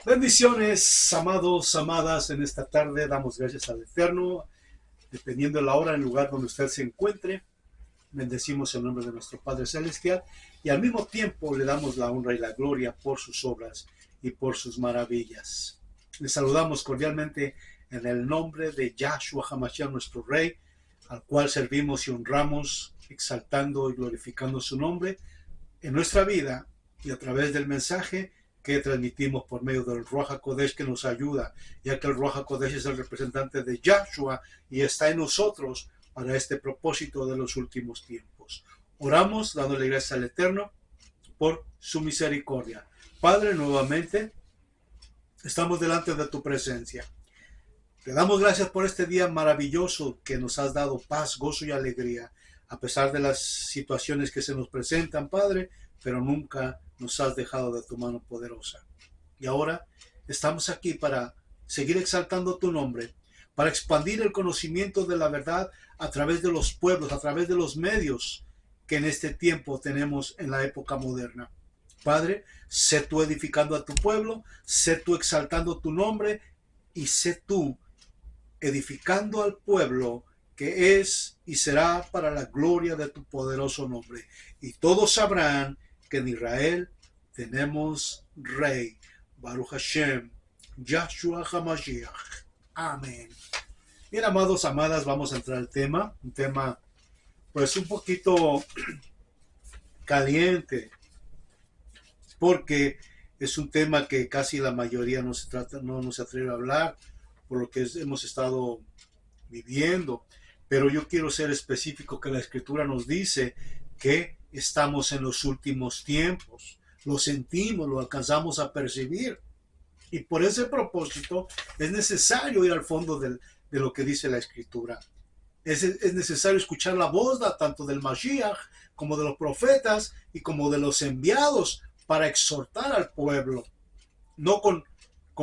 Bendiciones, amados, amadas, en esta tarde damos gracias al Eterno, dependiendo de la hora, en el lugar donde usted se encuentre. Bendecimos el nombre de nuestro Padre Celestial y al mismo tiempo le damos la honra y la gloria por sus obras y por sus maravillas. Le saludamos cordialmente en el nombre de Yahshua HaMashiach, nuestro Rey, al cual servimos y honramos, exaltando y glorificando su nombre en nuestra vida y a través del mensaje que transmitimos por medio del Ruach HaKodesh que nos ayuda, ya que el Ruach HaKodesh es el representante de Yahshua y está en nosotros para este propósito de los últimos tiempos. Oramos dándole gracias al Eterno por su misericordia. Padre, nuevamente estamos delante de tu presencia. Te damos gracias por este día maravilloso que nos has dado paz, gozo y alegría, a pesar de las situaciones que se nos presentan, Padre, pero nunca nos has dejado de tu mano poderosa. Y ahora estamos aquí para seguir exaltando tu nombre, para expandir el conocimiento de la verdad a través de los pueblos, a través de los medios que en este tiempo tenemos en la época moderna. Padre, sé tú edificando a tu pueblo, sé tú exaltando tu nombre y sé tú edificando al pueblo que es y será para la gloria de tu poderoso nombre. Y todos sabrán que en Israel tenemos Rey, Baruch Hashem, Yahshua HaMashiach. Amén. Bien, amados, amadas, vamos a entrar al tema, un tema pues un poquito caliente, porque es un tema que casi la mayoría no se atreve a hablar, por lo que hemos estado viviendo. Pero yo quiero ser específico, que la Escritura nos dice que estamos en los últimos tiempos. Lo sentimos, lo alcanzamos a percibir. Y por ese propósito es necesario ir al fondo de lo que dice la Escritura. Es necesario escuchar la voz tanto del Mashiach como de los profetas y como de los enviados para exhortar al pueblo. No con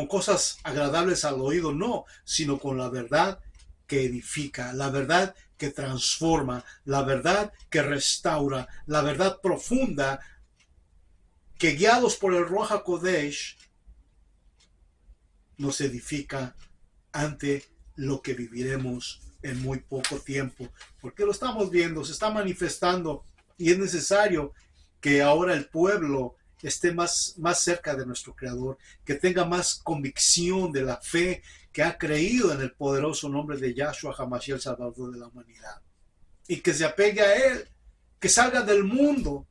cosas agradables al oído, no, sino con la verdad que edifica, la verdad que transforma, la verdad que restaura, la verdad profunda, que guiados por el Ruach HaKodesh nos edifica ante lo que viviremos en muy poco tiempo, porque lo estamos viendo, se está manifestando y es necesario que ahora el pueblo esté más cerca de nuestro Creador, que tenga más convicción de la fe, que ha creído en el poderoso nombre de Yahshua HaMashiach, el Salvador de la humanidad, y que se apegue a Él, que salga del mundo.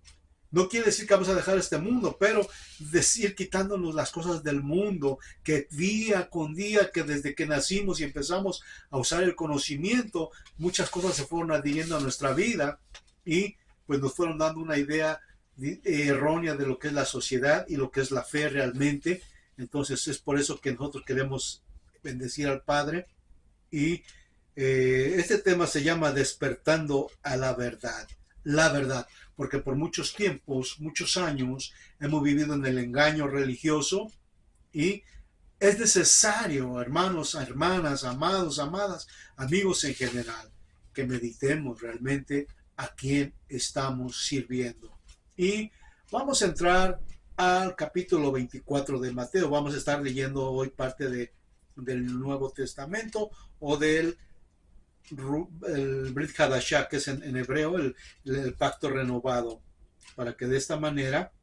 No quiere decir que vamos a dejar este mundo, pero decir quitándonos las cosas del mundo, que día con día, que desde que nacimos y empezamos a usar el conocimiento, muchas cosas se fueron adhiriendo a nuestra vida y pues nos fueron dando una idea errónea de lo que es la sociedad y lo que es la fe realmente. Entonces es por eso que nosotros queremos bendecir al Padre y este tema se llama Despertando a la verdad. La verdad, porque por muchos tiempos, muchos años, hemos vivido en el engaño religioso y es necesario, hermanos, hermanas, amados, amadas, amigos en general, que meditemos realmente a quién estamos sirviendo. Y vamos a entrar al capítulo 24 de Mateo. Vamos a estar leyendo hoy parte del Nuevo Testamento o del Brit Hadashah, que es en hebreo el pacto renovado, para que de esta manera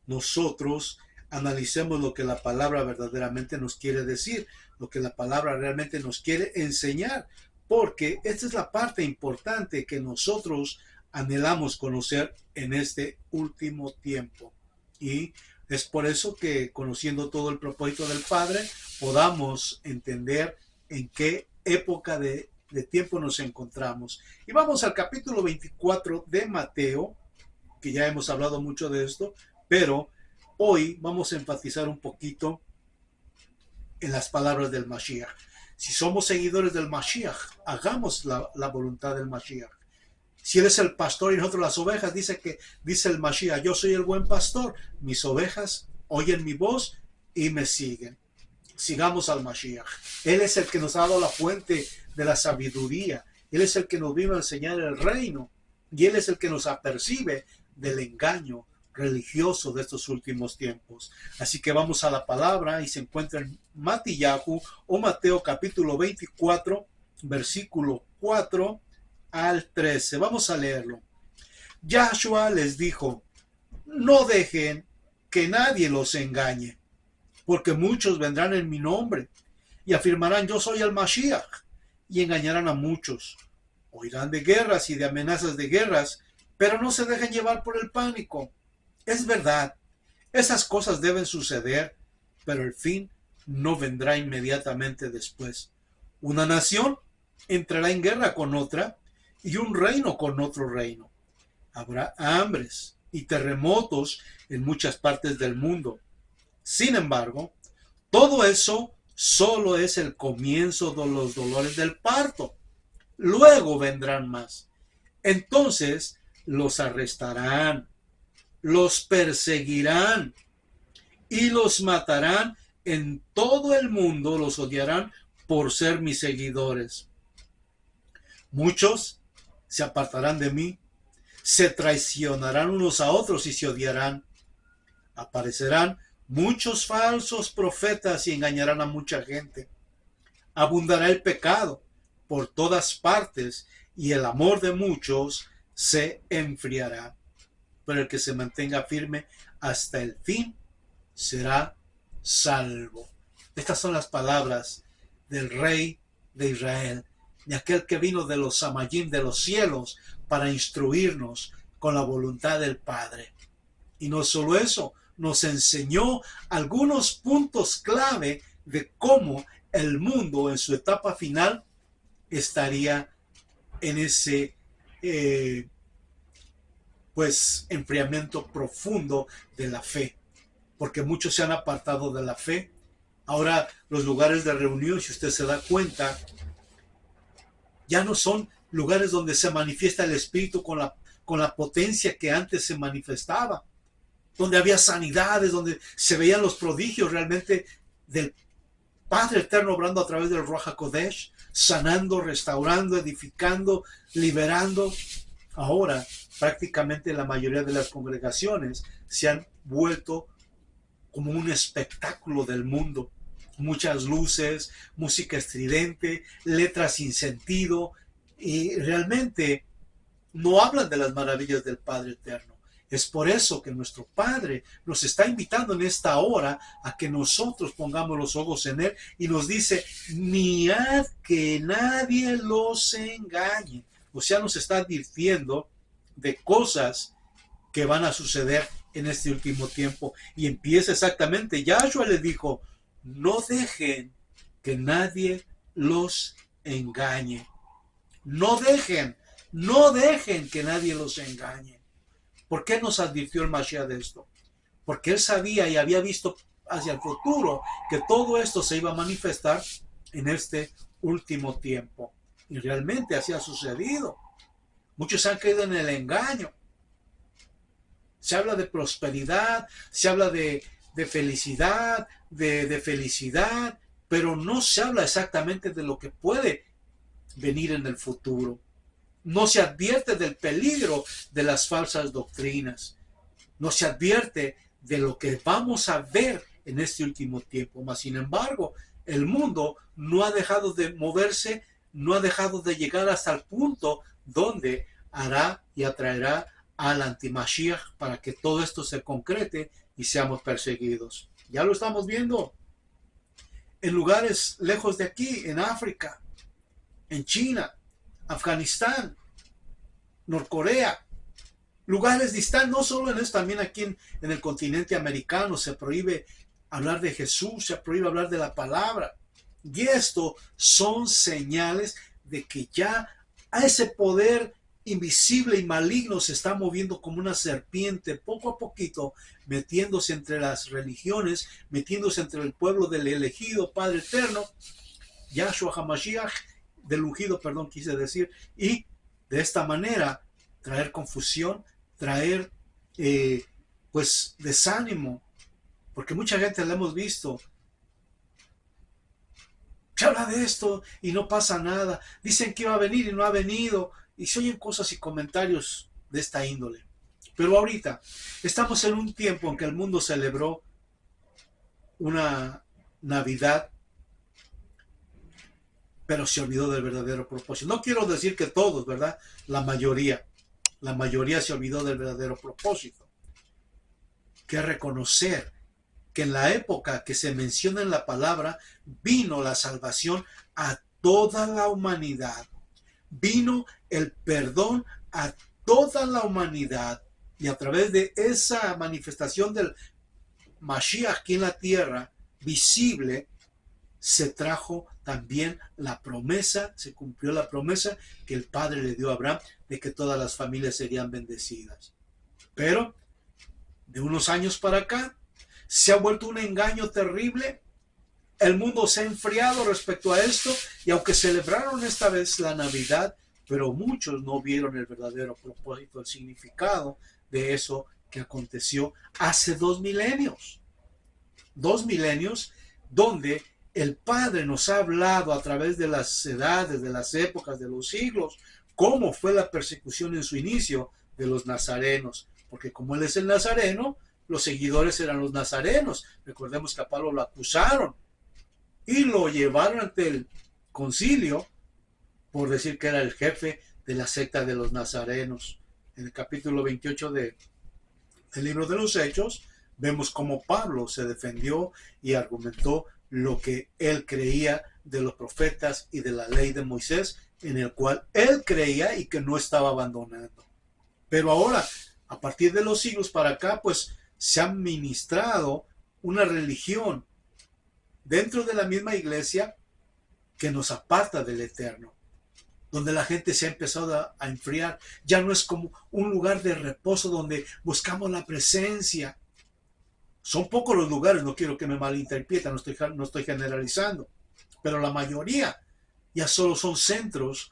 nosotros analicemos lo que la palabra verdaderamente nos quiere decir, lo que la palabra realmente nos quiere enseñar, porque esta es la parte importante que nosotros anhelamos conocer en este último tiempo. Y es por eso que, conociendo todo el propósito del Padre, podamos entender en qué época de tiempo nos encontramos. Y vamos al capítulo 24 de Mateo, que ya hemos hablado mucho de esto, pero hoy vamos a enfatizar un poquito en las palabras del Mashiach. Si somos seguidores del Mashiach, hagamos la voluntad del Mashiach. Si Él es el pastor y nosotros las ovejas, dice el Mashiach, yo soy el buen pastor, mis ovejas oyen mi voz y me siguen. Sigamos al Mashiach. Él es el que nos ha dado la fuente de la sabiduría. Él es el que nos vino a enseñar el reino. Y Él es el que nos apercibe del engaño religioso de estos últimos tiempos. Así que vamos a la palabra y se encuentra en Matillahu o Mateo capítulo 24, versículo 4 al 13. Vamos a leerlo. Yahshua les dijo, no dejen que nadie los engañe, porque muchos vendrán en mi nombre y afirmarán yo soy el Mashiach y engañarán a muchos. Oirán de guerras y de amenazas de guerras, pero no se dejen llevar por el pánico. Es verdad, esas cosas deben suceder, pero el fin no vendrá inmediatamente después. Una nación entrará en guerra con otra y un reino con otro reino. Habrá hambres y terremotos en muchas partes del mundo. Sin embargo, todo eso solo es el comienzo de los dolores del parto. Luego vendrán más. Entonces los arrestarán, los perseguirán y los matarán en todo el mundo, los odiarán por ser mis seguidores. Muchos se apartarán de mí, se traicionarán unos a otros y se odiarán. Aparecerán muchos falsos profetas y engañarán a mucha gente. Abundará el pecado por todas partes y el amor de muchos se enfriará. Pero el que se mantenga firme hasta el fin será salvo. Estas son las palabras del Rey de Israel, de aquel que vino de los Samayim, de los cielos, para instruirnos con la voluntad del Padre. Y no solo eso, nos enseñó algunos puntos clave de cómo el mundo en su etapa final estaría en ese enfriamiento profundo de la fe, porque muchos se han apartado de la fe. Ahora los lugares de reunión, si usted se da cuenta, ya no son lugares donde se manifiesta el Espíritu con la potencia que antes se manifestaba, donde había sanidades, donde se veían los prodigios realmente del Padre Eterno obrando a través del Ruach HaKodesh, sanando, restaurando, edificando, liberando. Ahora prácticamente la mayoría de las congregaciones se han vuelto como un espectáculo del mundo. Muchas luces, música estridente, letras sin sentido, y realmente no hablan de las maravillas del Padre Eterno. Es por eso que nuestro Padre nos está invitando en esta hora a que nosotros pongamos los ojos en Él y nos dice, mirad que nadie los engañe. O sea, nos está advirtiendo de cosas que van a suceder en este último tiempo. Y empieza exactamente, Yahshua le dijo, no dejen que nadie los engañe. No dejen que nadie los engañe. ¿Por qué nos advirtió el Mashiach de esto? Porque él sabía y había visto hacia el futuro que todo esto se iba a manifestar en este último tiempo. Y realmente así ha sucedido. Muchos han caído en el engaño. Se habla de prosperidad, se habla de felicidad, de felicidad, pero no se habla exactamente de lo que puede venir en el futuro. No se advierte del peligro de las falsas doctrinas. No se advierte de lo que vamos a ver en este último tiempo. Mas, sin embargo, el mundo no ha dejado de moverse, no ha dejado de llegar hasta el punto donde hará y atraerá al antimashiach para que todo esto se concrete y seamos perseguidos. Ya lo estamos viendo en lugares lejos de aquí, en África, en China, Afganistán, Norcorea, lugares distantes, no solo en esto, también aquí en el continente americano se prohíbe hablar de Jesús, se prohíbe hablar de la palabra. Y esto son señales de que ya a ese poder invisible y maligno se está moviendo como una serpiente, poco a poquito, metiéndose entre las religiones, metiéndose entre el pueblo del elegido Padre Eterno, Yahshua HaMashiach, del ungido, perdón, quise decir, y de esta manera traer confusión, traer desánimo, porque mucha gente la hemos visto. Se habla de esto y no pasa nada. Dicen que iba a venir y no ha venido. Y se oyen cosas y comentarios de esta índole. Pero ahorita estamos en un tiempo en que el mundo celebró una Navidad, pero se olvidó del verdadero propósito. No quiero decir que todos, ¿verdad? La mayoría se olvidó del verdadero propósito, que es reconocer que en la época que se menciona en la palabra vino la salvación a toda la humanidad, vino el perdón a toda la humanidad, y a través de esa manifestación del Mashiach aquí en la tierra, visible, se trajo también la promesa, se cumplió la promesa que el Padre le dio a Abraham de que todas las familias serían bendecidas. Pero de unos años para acá se ha vuelto un engaño terrible. El mundo se ha enfriado respecto a esto, y aunque celebraron esta vez la Navidad, pero muchos no vieron el verdadero propósito, el significado de eso que aconteció hace 2 milenios. 2 milenios donde el Padre nos ha hablado a través de las edades, de las épocas, de los siglos, cómo fue la persecución en su inicio de los nazarenos. Porque como Él es el nazareno, los seguidores eran los nazarenos. Recordemos que a Pablo lo acusaron y lo llevaron ante el concilio por decir que era el jefe de la secta de los nazarenos. En el capítulo 28 del libro de los Hechos, vemos cómo Pablo se defendió y argumentó lo que él creía de los profetas y de la ley de Moisés, en el cual él creía y que no estaba abandonando. Pero ahora, a partir de los siglos para acá, pues se ha ministrado una religión dentro de la misma iglesia que nos aparta del Eterno, donde la gente se ha empezado a enfriar. Ya no es como un lugar de reposo donde buscamos la presencia. Son pocos los lugares, no quiero que me malinterpreten, no estoy generalizando, pero la mayoría ya solo son centros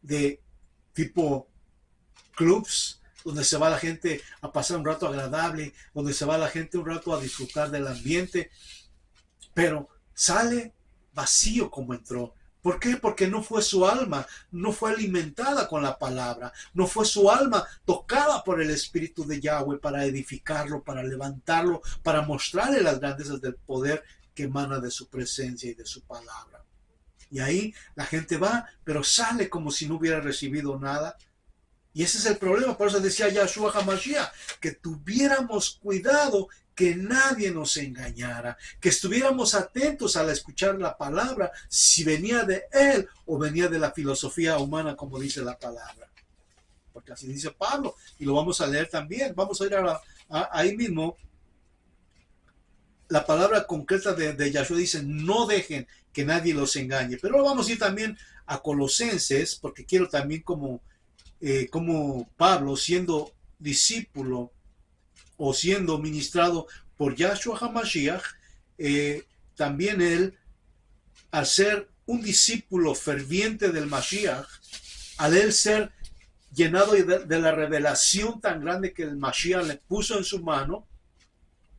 de tipo clubs, donde se va la gente a pasar un rato agradable, donde se va la gente un rato a disfrutar del ambiente, pero sale vacío como entró. ¿Por qué? Porque no fue su alma, no fue alimentada con la palabra, no fue su alma tocada por el Espíritu de Yahweh para edificarlo, para levantarlo, para mostrarle las grandezas del poder que emana de su presencia y de su palabra. Y ahí la gente va, pero sale como si no hubiera recibido nada. Y ese es el problema. Por eso decía Yahshua HaMashiach, que tuviéramos cuidado, que nadie nos engañara, que estuviéramos atentos al escuchar la palabra, si venía de él o venía de la filosofía humana, como dice la palabra. Porque así dice Pablo, y lo vamos a leer también. Vamos a ir ahí mismo. La palabra concreta de Yahshua dice: no dejen que nadie los engañe. Pero vamos a ir también a Colosenses, porque quiero también como Pablo, siendo discípulo o siendo ministrado por Yahshua HaMashiach, también él, al ser un discípulo ferviente del Mashiach, al él ser llenado de la revelación tan grande que el Mashiach le puso en su mano,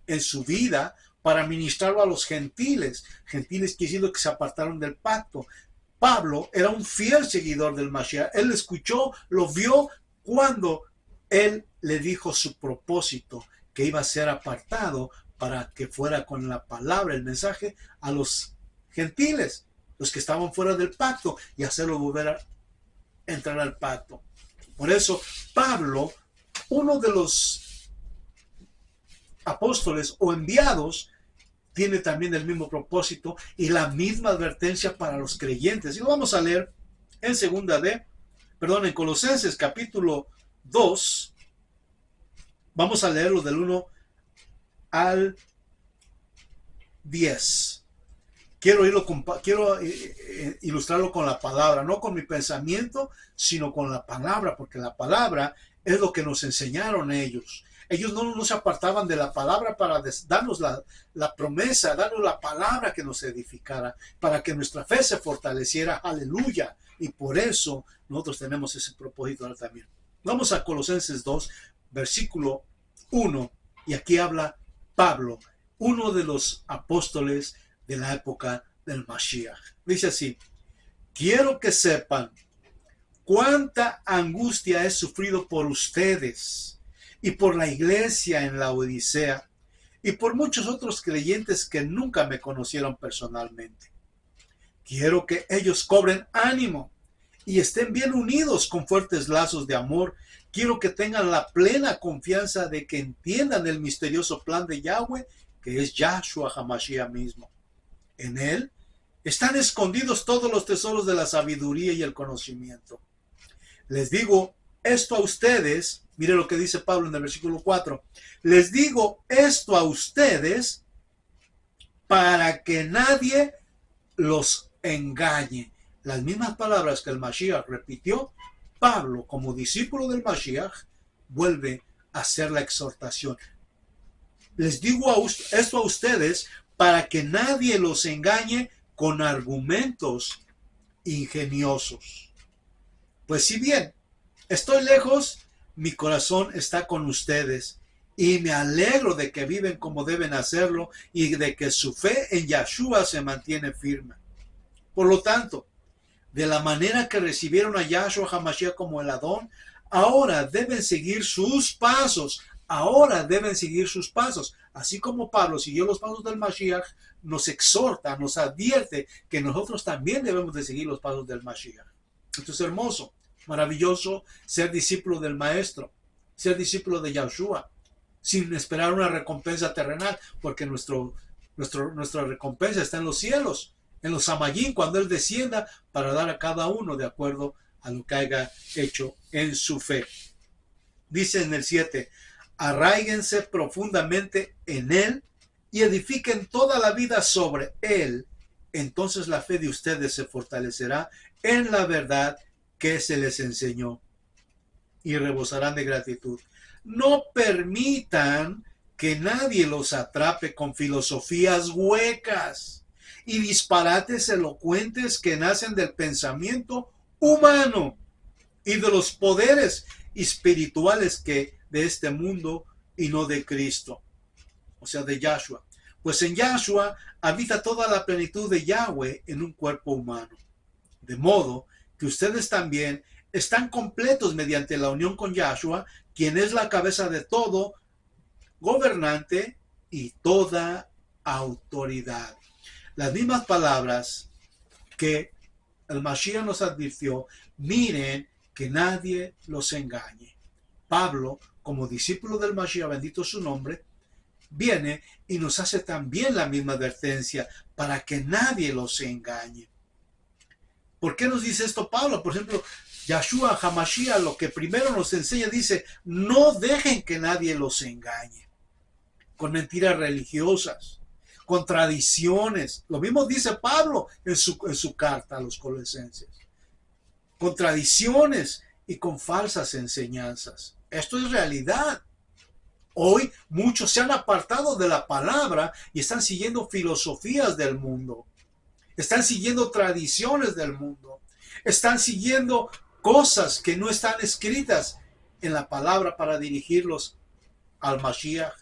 en su vida, para ministrarlo a los gentiles quiere decir que se apartaron del pacto. Pablo era un fiel seguidor del Mashiach. Él escuchó, lo vio cuando él le dijo su propósito, que iba a ser apartado para que fuera con la palabra, el mensaje, a los gentiles, los que estaban fuera del pacto, y hacerlo volver a entrar al pacto. Por eso Pablo, uno de los apóstoles o enviados, tiene también el mismo propósito y la misma advertencia para los creyentes. Y lo vamos a leer en Colosenses capítulo 2. Vamos a leerlo del 1 al 10. Quiero ilustrarlo con la palabra, no con mi pensamiento, sino con la palabra, porque la palabra es lo que nos enseñaron ellos. Ellos no se apartaban de la palabra para darnos la promesa, darnos la palabra que nos edificara, para que nuestra fe se fortaleciera. Aleluya. Y por eso nosotros tenemos ese propósito también. Vamos a Colosenses 2, versículo 1. Y aquí habla Pablo, uno de los apóstoles de la época del Mashiach. Dice así: quiero que sepan cuánta angustia he sufrido por ustedes y por la iglesia en la Odisea, y por muchos otros creyentes que nunca me conocieron personalmente. Quiero que ellos cobren ánimo y estén bien unidos con fuertes lazos de amor. Quiero que tengan la plena confianza de que entiendan el misterioso plan de Yahweh, que es Yahshua HaMashiach mismo. En él están escondidos todos los tesoros de la sabiduría y el conocimiento. Les digo esto a ustedes, mire lo que dice Pablo en el versículo 4, les digo esto a ustedes para que nadie los engañe. Las mismas palabras que el Mashiach repitió, Pablo, como discípulo del Mashiach, vuelve a hacer la exhortación. Les digo esto a ustedes para que nadie los engañe con argumentos ingeniosos. Pues si bien estoy lejos, mi corazón está con ustedes y me alegro de que viven como deben hacerlo y de que su fe en Yahshua se mantiene firme. Por lo tanto, de la manera que recibieron a Yahshua HaMashiach como el Adón, ahora deben seguir sus pasos. Ahora deben seguir sus pasos. Así como Pablo siguió los pasos del Mashiach, nos exhorta, nos advierte que nosotros también debemos de seguir los pasos del Mashiach. Esto es hermoso, maravilloso, ser discípulo del Maestro, ser discípulo de Yahshua, sin esperar una recompensa terrenal, porque nuestra recompensa está en los cielos, en los Samayim, cuando Él descienda para dar a cada uno de acuerdo a lo que haya hecho en su fe. Dice en el 7, arraíguense profundamente en Él y edifiquen toda la vida sobre Él. Entonces la fe de ustedes se fortalecerá en la verdad que se les enseñó y rebosarán de gratitud. No permitan que nadie los atrape con filosofías huecas y disparates elocuentes que nacen del pensamiento humano y de los poderes espirituales que de este mundo y no de Cristo, o sea, de Yahshua. Pues en Yahshua habita toda la plenitud de Yahweh en un cuerpo humano. De modo que ustedes también están completos mediante la unión con Yahshua, quien es la cabeza de todo gobernante y toda autoridad. Las mismas palabras que el Mashiach nos advirtió, miren que nadie los engañe. Pablo, como discípulo del Mashiach, bendito su nombre, viene y nos hace también la misma advertencia para que nadie los engañe. ¿Por qué nos dice esto Pablo? Por ejemplo, Yahshua HaMashiach lo que primero nos enseña, dice, no dejen que nadie los engañe con mentiras religiosas, con tradiciones. Lo mismo dice Pablo en su carta a los Colosenses. Con tradiciones y con falsas enseñanzas. Esto es realidad. Hoy muchos se han apartado de la palabra y están siguiendo filosofías del mundo. Están siguiendo tradiciones del mundo. Están siguiendo cosas que no están escritas en la palabra para dirigirlos al Mashiach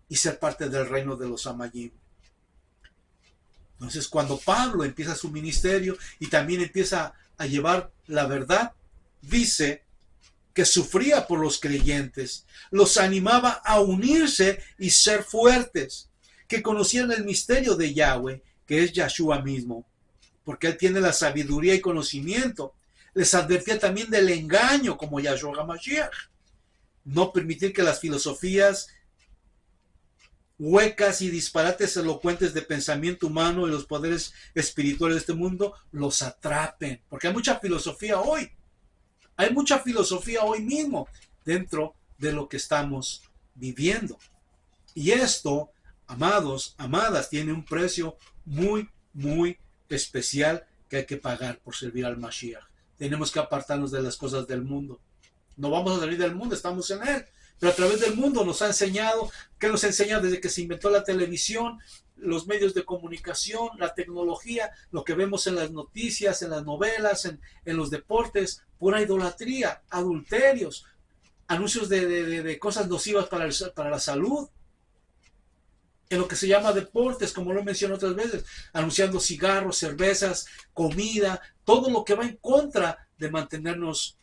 y ser parte del reino de los Samayim. Entonces, cuando Pablo empieza su ministerio y también empieza a llevar la verdad, dice que sufría por los creyentes, los animaba a unirse y ser fuertes, que conocían el misterio de Yahweh, que es Yahshua mismo, porque Él tiene la sabiduría y conocimiento. Les advertía también del engaño como Yahshua HaMashiach. No permitir que las filosofías huecas y disparates elocuentes de pensamiento humano y los poderes espirituales de este mundo los atrapen, porque hay mucha filosofía hoy. Hay mucha filosofía hoy mismo dentro de lo que estamos viviendo. Y esto, amados, amadas, tiene un precio muy, muy especial que hay que pagar por servir al Mashiach. Tenemos que apartarnos de las cosas del mundo. No vamos a salir del mundo, estamos en él. Pero a través del mundo nos ha enseñado, ¿qué nos enseña desde que se inventó la televisión, los medios de comunicación, la tecnología, lo que vemos en las noticias, en las novelas, en los deportes? Pura idolatría, adulterios, anuncios de cosas nocivas para la salud. En lo que se llama deportes, como lo mencioné otras veces, anunciando cigarros, cervezas, comida, todo lo que va en contra de mantenernos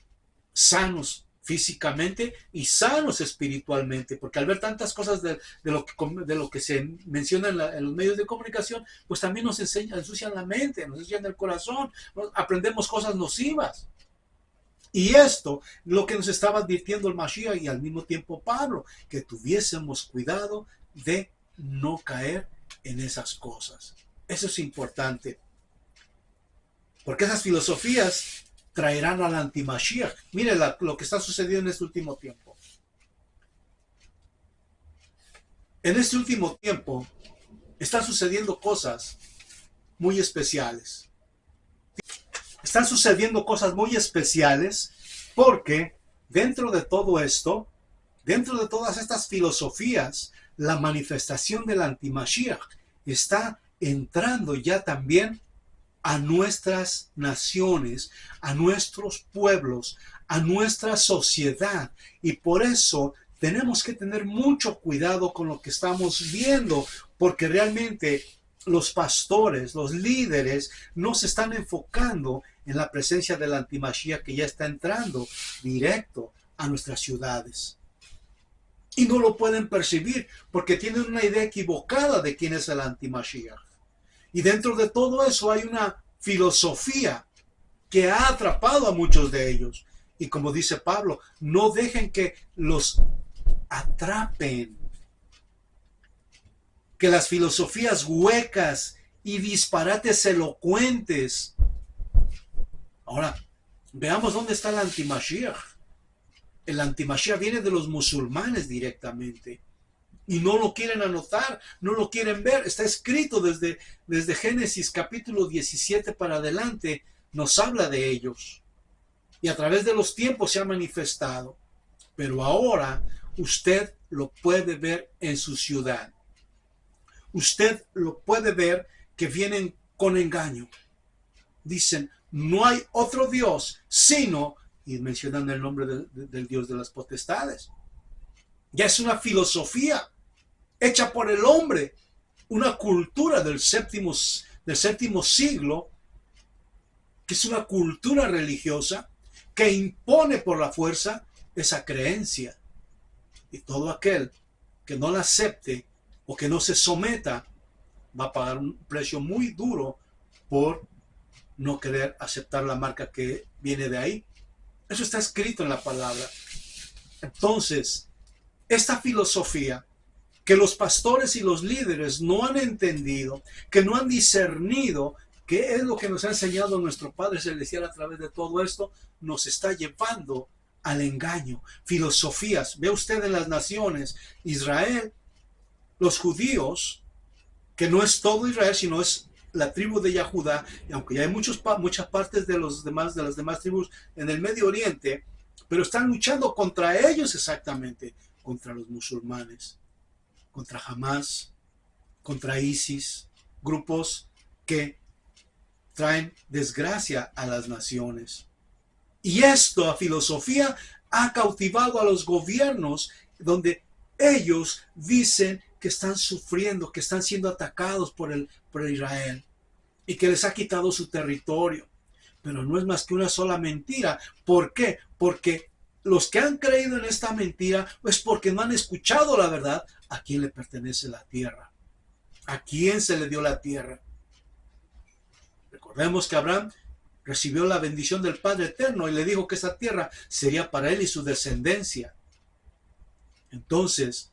sanos físicamente y sanos espiritualmente, porque al ver tantas cosas de lo que se menciona en los medios de comunicación, pues también nos ensucian la mente, nos ensucian el corazón, aprendemos cosas nocivas. Y esto, lo que nos estaba advirtiendo el Mashiach y al mismo tiempo Pablo, que tuviésemos cuidado de no caer en esas cosas. Eso es importante, porque esas filosofías traerán al anti-Mashiach. Mire lo que está sucediendo en este último tiempo. En este último tiempo están sucediendo cosas muy especiales. Están sucediendo cosas muy especiales porque dentro de todo esto, dentro de todas estas filosofías, la manifestación del anti-Mashiach está entrando ya también a nuestras naciones, a nuestros pueblos, a nuestra sociedad. Y por eso tenemos que tener mucho cuidado con lo que estamos viendo, porque realmente los pastores, los líderes, no se están enfocando en la presencia del anti-Mashiach que ya está entrando directo a nuestras ciudades. Y no lo pueden percibir porque tienen una idea equivocada de quién es el anti-Mashiach. Y dentro de todo eso hay una filosofía que ha atrapado a muchos de ellos. Y como dice Pablo, no dejen que los atrapen. Que las filosofías huecas y disparates elocuentes. Ahora, veamos dónde está el anti-Mashiach. El anti-Mashiach viene de los musulmanes directamente. Y no lo quieren anotar, no lo quieren ver. Está escrito desde Génesis capítulo 17 para adelante. Nos habla de ellos. Y a través de los tiempos se ha manifestado. Pero ahora usted lo puede ver en su ciudad. Usted lo puede ver que vienen con engaño. Dicen, no hay otro Dios sino, y mencionan el nombre del Dios de las potestades. Ya es una filosofía hecha por el hombre, una cultura del séptimo siglo, que es una cultura religiosa que impone por la fuerza esa creencia. Y todo aquel que no la acepte o que no se someta va a pagar un precio muy duro por no querer aceptar la marca que viene de ahí. Eso está escrito en la palabra. Entonces, esta filosofía que los pastores y los líderes no han entendido, que no han discernido, que es lo que nos ha enseñado nuestro Padre Celestial a través de todo esto, nos está llevando al engaño. Filosofías. Ve usted en las naciones, Israel, los judíos, que no es todo Israel, sino es la tribu de Yahudá, y aunque ya hay muchas partes de las demás tribus en el Medio Oriente, pero están luchando contra ellos exactamente, contra los musulmanes, contra Hamas, contra ISIS, grupos que traen desgracia a las naciones. Y esta filosofía ha cautivado a los gobiernos donde ellos dicen que están sufriendo, que están siendo atacados por Israel y que les ha quitado su territorio. Pero no es más que una sola mentira. ¿Por qué? Porque los que han creído en esta mentira es porque no han escuchado la verdad. ¿A quién le pertenece la tierra? ¿A quién se le dio la tierra? Recordemos que Abraham recibió la bendición del Padre Eterno y le dijo que esa tierra sería para él y su descendencia. Entonces,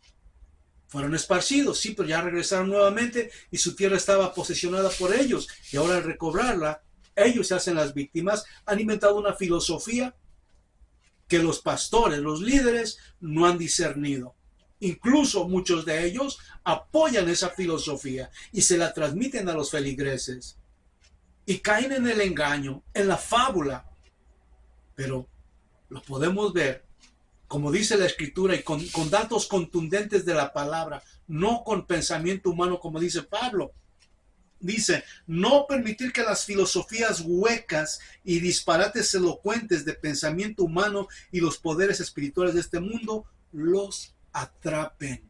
fueron esparcidos, sí, pero ya regresaron nuevamente y su tierra estaba posesionada por ellos. Y ahora al recobrarla, ellos se hacen las víctimas. Han inventado una filosofía que los pastores, los líderes, no han discernido. Incluso muchos de ellos apoyan esa filosofía y se la transmiten a los feligreses. Y caen en el engaño, en la fábula. Pero lo podemos ver, como dice la Escritura, y con datos contundentes de la palabra, no con pensamiento humano, como dice Pablo. Dice, no permitir que las filosofías huecas y disparates elocuentes de pensamiento humano y los poderes espirituales de este mundo los atrapen.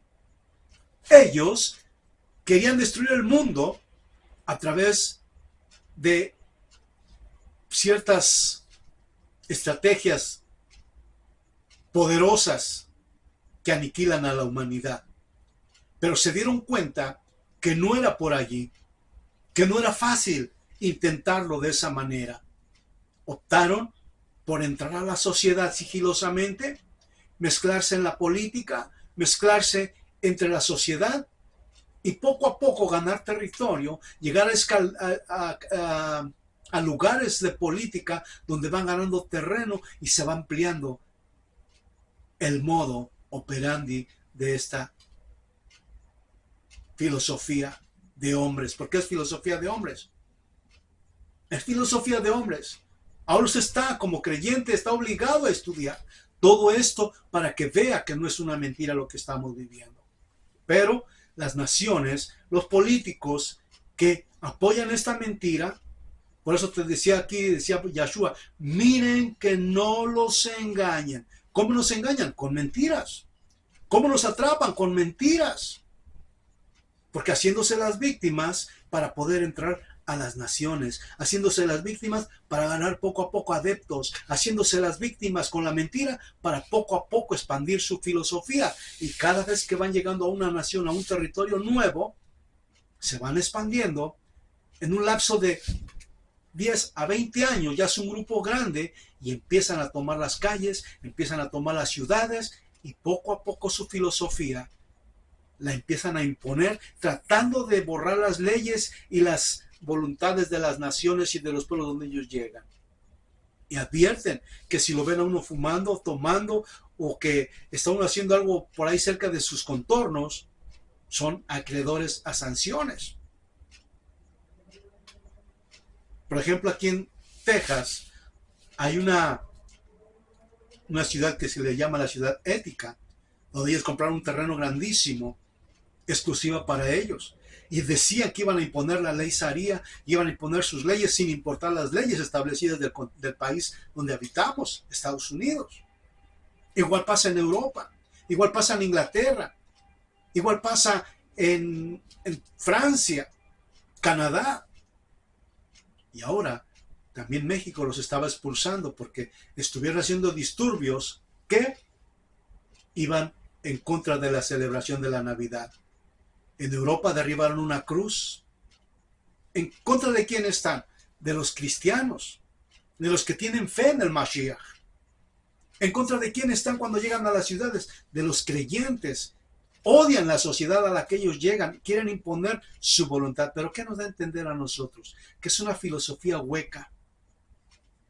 Ellos querían destruir el mundo a través de ciertas estrategias poderosas que aniquilan a la humanidad. Pero se dieron cuenta que no era por allí, que no era fácil intentarlo de esa manera. Optaron por entrar a la sociedad sigilosamente, mezclarse en la política, mezclarse entre la sociedad y poco a poco ganar territorio, llegar a lugares de política donde van ganando terreno y se va ampliando el modo operandi de esta filosofía de hombres. ¿Por qué es filosofía de hombres? Es filosofía de hombres. Ahora usted está como creyente, está obligado a estudiar todo esto para que vea que no es una mentira lo que estamos viviendo. Pero las naciones, los políticos que apoyan esta mentira, por eso te decía aquí, decía Yahshua, miren que no los engañen. ¿Cómo nos engañan? Con mentiras. ¿Cómo nos atrapan? Con mentiras. Porque haciéndose las víctimas para poder entrar a las naciones, haciéndose las víctimas para ganar poco a poco adeptos, haciéndose las víctimas con la mentira para poco a poco expandir su filosofía. Y cada vez que van llegando a una nación, a un territorio nuevo, se van expandiendo en un lapso de 10 a 20 años, ya es un grupo grande y empiezan a tomar las calles, empiezan a tomar las ciudades y poco a poco su filosofía la empiezan a imponer, tratando de borrar las leyes y las voluntades de las naciones y de los pueblos donde ellos llegan. Y advierten que si lo ven a uno fumando, tomando, o que está uno haciendo algo por ahí cerca de sus contornos, son acreedores a sanciones. Por ejemplo, aquí en Texas hay una ciudad que se le llama la ciudad ética, donde ellos compraron un terreno grandísimo, exclusiva para ellos. Y decían que iban a imponer la ley Sharia, iban a imponer sus leyes sin importar las leyes establecidas del país donde habitamos, Estados Unidos. Igual pasa en Europa, igual pasa en Inglaterra, igual pasa en Francia, Canadá. Y ahora también México los estaba expulsando porque estuvieron haciendo disturbios que iban en contra de la celebración de la Navidad. En Europa derribaron una cruz. ¿En contra de quién están? De los cristianos, de los que tienen fe en el Mashiach. ¿En contra de quién están cuando llegan a las ciudades? De los creyentes. Odian la sociedad a la que ellos llegan, quieren imponer su voluntad. Pero ¿qué nos da a entender a nosotros? Que es una filosofía hueca,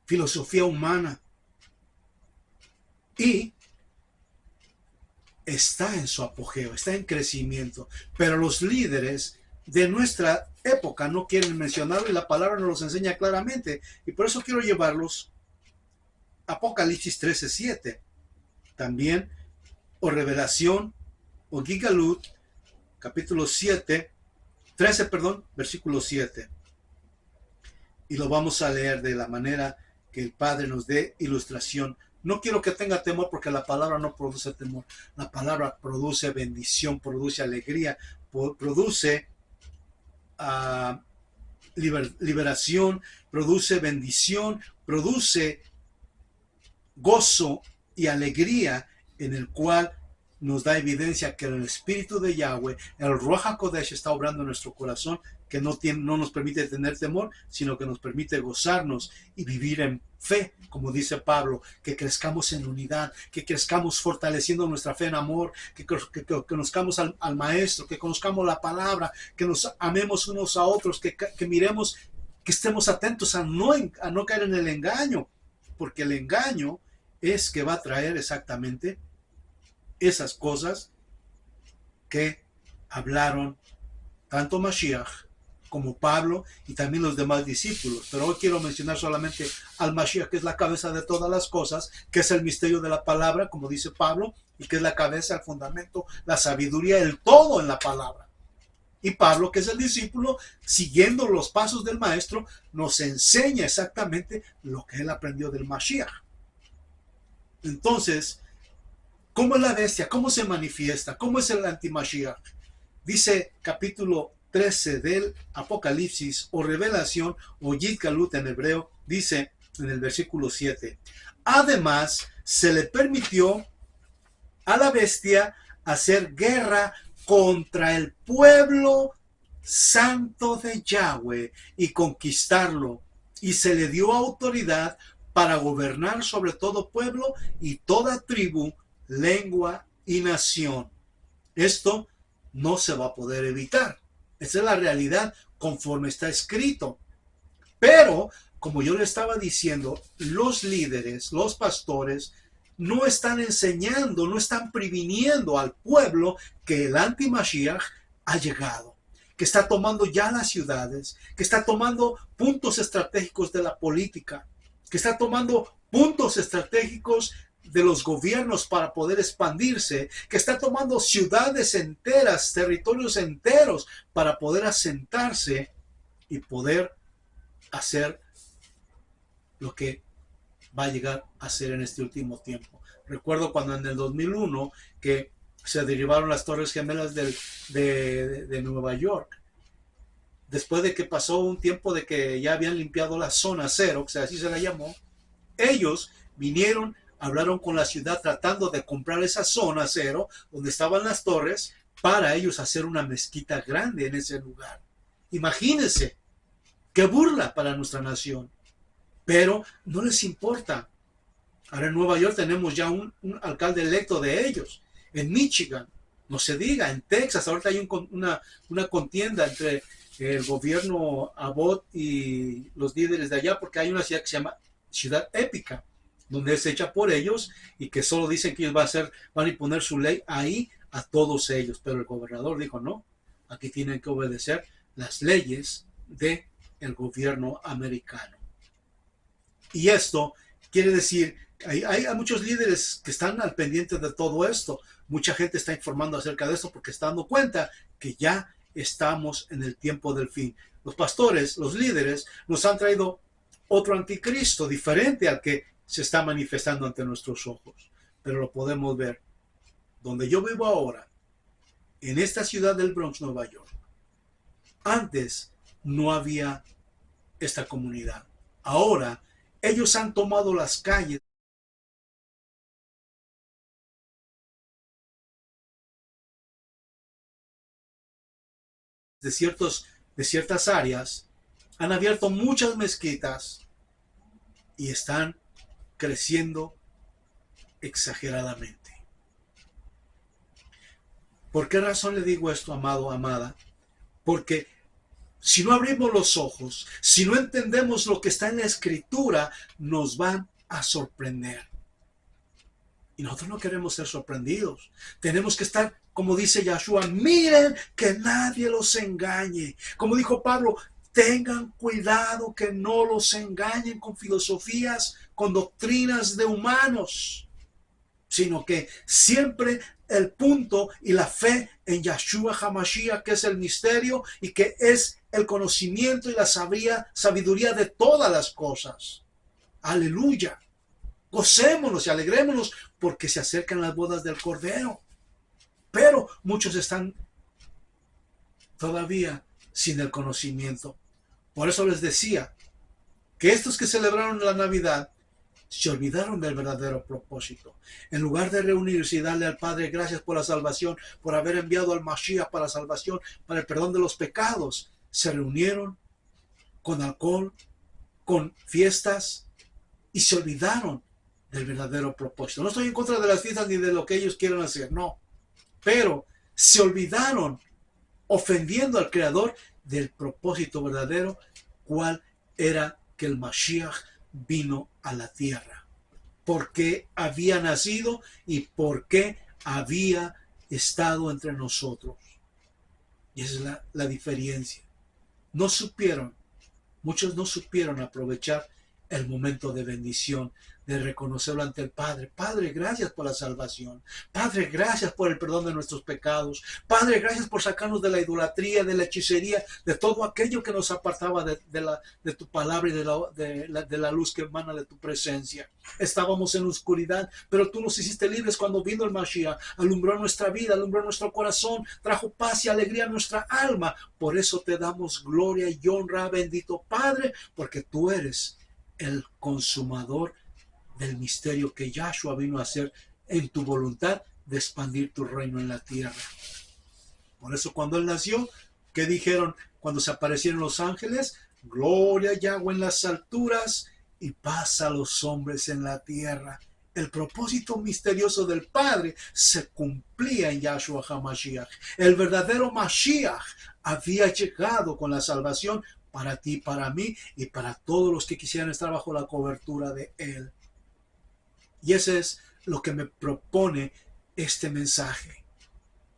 filosofía humana. Y está en su apogeo, está en crecimiento, pero los líderes de nuestra época no quieren mencionarlo y la palabra nos los enseña claramente. Y por eso quiero llevarlos a Apocalipsis 13:7, también, o Revelación, o Gigalut, capítulo 13, versículo 7. Y lo vamos a leer de la manera que el Padre nos dé ilustración. No quiero que tenga temor porque la palabra no produce temor. La palabra produce bendición, produce alegría, produce liberación, produce bendición, produce gozo y alegría, en el cual nos da evidencia que el Espíritu de Yahweh, el Ruach HaKodesh, está obrando en nuestro corazón, que no nos permite tener temor, sino que nos permite gozarnos y vivir en fe, como dice Pablo, que crezcamos en unidad, que crezcamos fortaleciendo nuestra fe en amor, que conozcamos al Maestro, que conozcamos la palabra, que nos amemos unos a otros, que miremos, que estemos atentos a no caer en el engaño, porque el engaño es que va a traer exactamente esas cosas que hablaron tanto Mashiach como Pablo y también los demás discípulos. Pero hoy quiero mencionar solamente al Mashiach, que es la cabeza de todas las cosas, que es el misterio de la palabra, como dice Pablo, y que es la cabeza, el fundamento, la sabiduría, el todo en la palabra. Y Pablo, que es el discípulo, siguiendo los pasos del maestro, nos enseña exactamente lo que él aprendió del Mashiach. Entonces, ¿cómo es la bestia? ¿Cómo se manifiesta? ¿Cómo es el anti-Mashiach? Dice capítulo 13 del Apocalipsis, o Revelación, o Yitgalut en hebreo, dice en el versículo 7. Además, se le permitió a la bestia a hacer guerra contra el pueblo santo de Yahweh y conquistarlo. Y se le dio autoridad para gobernar sobre todo pueblo y toda tribu, lengua y nación. Esto no se va a poder evitar. Esa es la realidad conforme está escrito. Pero, como yo le estaba diciendo, los líderes, los pastores, no están enseñando, no están previniendo al pueblo que el anti-Mashiach ha llegado, que está tomando ya las ciudades, que está tomando puntos estratégicos de la política, que está tomando puntos estratégicos de los gobiernos para poder expandirse, que está tomando ciudades enteras, territorios enteros para poder asentarse y poder hacer lo que va a llegar a ser en este último tiempo. Recuerdo cuando en el 2001 que se derribaron las Torres Gemelas de Nueva York. Después de que pasó un tiempo de que ya habían limpiado la zona cero, que así se la llamó, ellos vinieron, hablaron con la ciudad tratando de comprar esa zona cero donde estaban las torres para ellos hacer una mezquita grande en ese lugar. Imagínense, qué burla para nuestra nación. Pero no les importa. Ahora en Nueva York tenemos ya un alcalde electo de ellos. En Michigan, no se diga, en Texas, ahorita hay una contienda entre el gobierno Abbott y los líderes de allá, porque hay una ciudad que se llama Ciudad Épica, donde es hecha por ellos y que solo dicen que ellos van a imponer su ley ahí a todos ellos. Pero el gobernador dijo, no, aquí tienen que obedecer las leyes del gobierno americano. Y esto quiere decir que hay muchos líderes que están al pendiente de todo esto. Mucha gente está informando acerca de esto porque está dando cuenta que ya estamos en el tiempo del fin. Los pastores, los líderes, nos han traído otro anticristo diferente al que se está manifestando ante nuestros ojos. Pero lo podemos ver. Donde yo vivo ahora, en esta ciudad del Bronx, Nueva York, antes no había esta comunidad. Ahora ellos han tomado las calles de ciertas áreas, han abierto muchas mezquitas y están creciendo exageradamente. ¿Por qué razón le digo esto, amado, amada? Porque si no abrimos los ojos, si no entendemos lo que está en la escritura, nos van a sorprender. Y nosotros no queremos ser sorprendidos. Tenemos que estar, como dice Yahshua, miren que nadie los engañe. Como dijo Pablo, tengan cuidado que no los engañen con filosofías, con doctrinas de humanos, sino que siempre el punto y la fe en Yahshua HaMashiach, que es el misterio y que es el conocimiento y la sabiduría de todas las cosas. Aleluya. Gocémonos y alegrémonos porque se acercan las bodas del Cordero. Pero muchos están todavía sin el conocimiento. Por eso les decía que estos que celebraron la Navidad se olvidaron del verdadero propósito. En lugar de reunirse y darle al Padre gracias por la salvación, por haber enviado al Mashiach para la salvación, para el perdón de los pecados, se reunieron con alcohol, con fiestas y se olvidaron del verdadero propósito. No estoy en contra de las fiestas ni de lo que ellos quieran hacer, no. Pero se olvidaron, ofendiendo al Creador, del propósito verdadero, cuál era que el Mashiach vino a la tierra. ¿Por qué había nacido y por qué había estado entre nosotros? Y esa es la diferencia. No supieron, muchos no supieron aprovechar el momento de bendición, de reconocerlo ante el Padre. Padre, gracias por la salvación. Padre, gracias por el perdón de nuestros pecados. Padre, gracias por sacarnos de la idolatría, de la hechicería, de todo aquello que nos apartaba de tu palabra y de la luz que emana de tu presencia. Estábamos en la oscuridad, pero tú nos hiciste libres cuando vino el Mashiach. Alumbró nuestra vida, alumbró nuestro corazón, trajo paz y alegría a nuestra alma. Por eso te damos gloria y honra, bendito Padre, porque tú eres el consumador del misterio que Yahshua vino a hacer en tu voluntad de expandir tu reino en la tierra. Por eso cuando Él nació, ¿qué dijeron cuando se aparecieron los ángeles? Gloria a Yahweh en las alturas y paz a los hombres en la tierra. El propósito misterioso del Padre se cumplía en Yahshua HaMashiach. El verdadero Mashiach había llegado con la salvación para ti, para mí y para todos los que quisieran estar bajo la cobertura de Él. Y ese es lo que me propone este mensaje.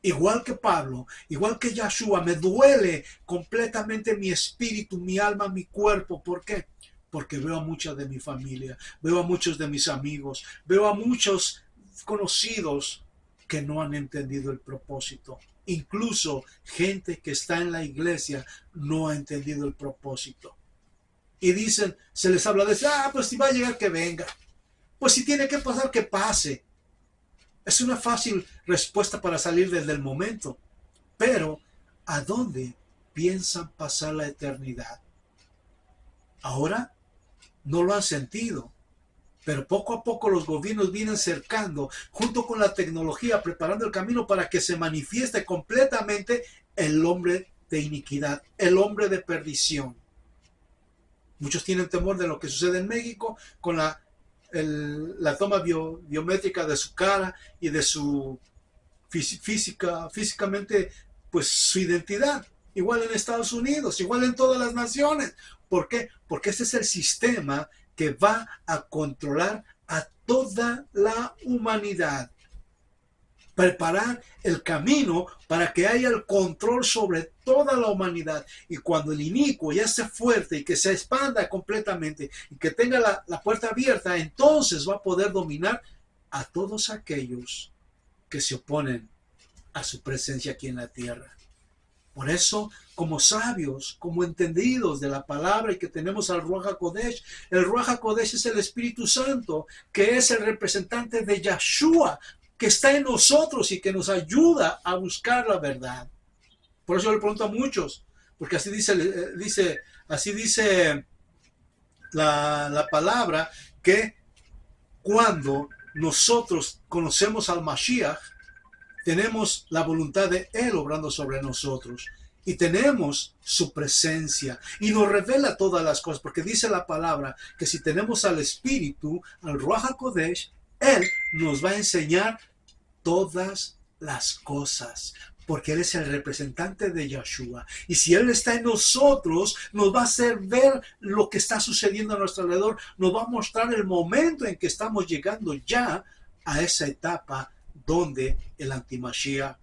Igual que Pablo, igual que Yahshua, me duele completamente mi espíritu, mi alma, mi cuerpo. ¿Por qué? Porque veo a mucha de mi familia, veo a muchos de mis amigos, veo a muchos conocidos que no han entendido el propósito. Incluso gente que está en la iglesia no ha entendido el propósito. Y dicen, se les habla de, pues si va a llegar que venga. Pues si tiene que pasar, que pase. Es una fácil respuesta para salir desde el momento. Pero, ¿a dónde piensan pasar la eternidad? Ahora no lo han sentido. Pero poco a poco los gobiernos vienen cercando, junto con la tecnología, preparando el camino para que se manifieste completamente el hombre de iniquidad, el hombre de perdición. Muchos tienen temor de lo que sucede en México con la toma biométrica de su cara y de su físicamente, pues su identidad. Igual en Estados Unidos, igual en todas las naciones. ¿Por qué? Porque este es el sistema que va a controlar a toda la humanidad. Preparar el camino para que haya el control sobre toda la humanidad. Y cuando el inicuo ya esté fuerte y que se expanda completamente y que tenga la puerta abierta, entonces va a poder dominar a todos aquellos que se oponen a su presencia aquí en la tierra. Por eso, como sabios, como entendidos de la palabra y que tenemos al Ruach HaKodesh, el Ruach HaKodesh es el Espíritu Santo, que es el representante de Yahshua, que está en nosotros y que nos ayuda a buscar la verdad. Por eso le pregunto a muchos, porque así dice la palabra, que cuando nosotros conocemos al Mashiach, tenemos la voluntad de Él obrando sobre nosotros y tenemos su presencia y nos revela todas las cosas, porque dice la palabra que si tenemos al Espíritu, al Ruach HaKodesh, Él nos va a enseñar todas las cosas, porque Él es el representante de Yahshua. Y si Él está en nosotros, nos va a hacer ver lo que está sucediendo a nuestro alrededor, nos va a mostrar el momento en que estamos llegando ya a esa etapa donde el antimashiach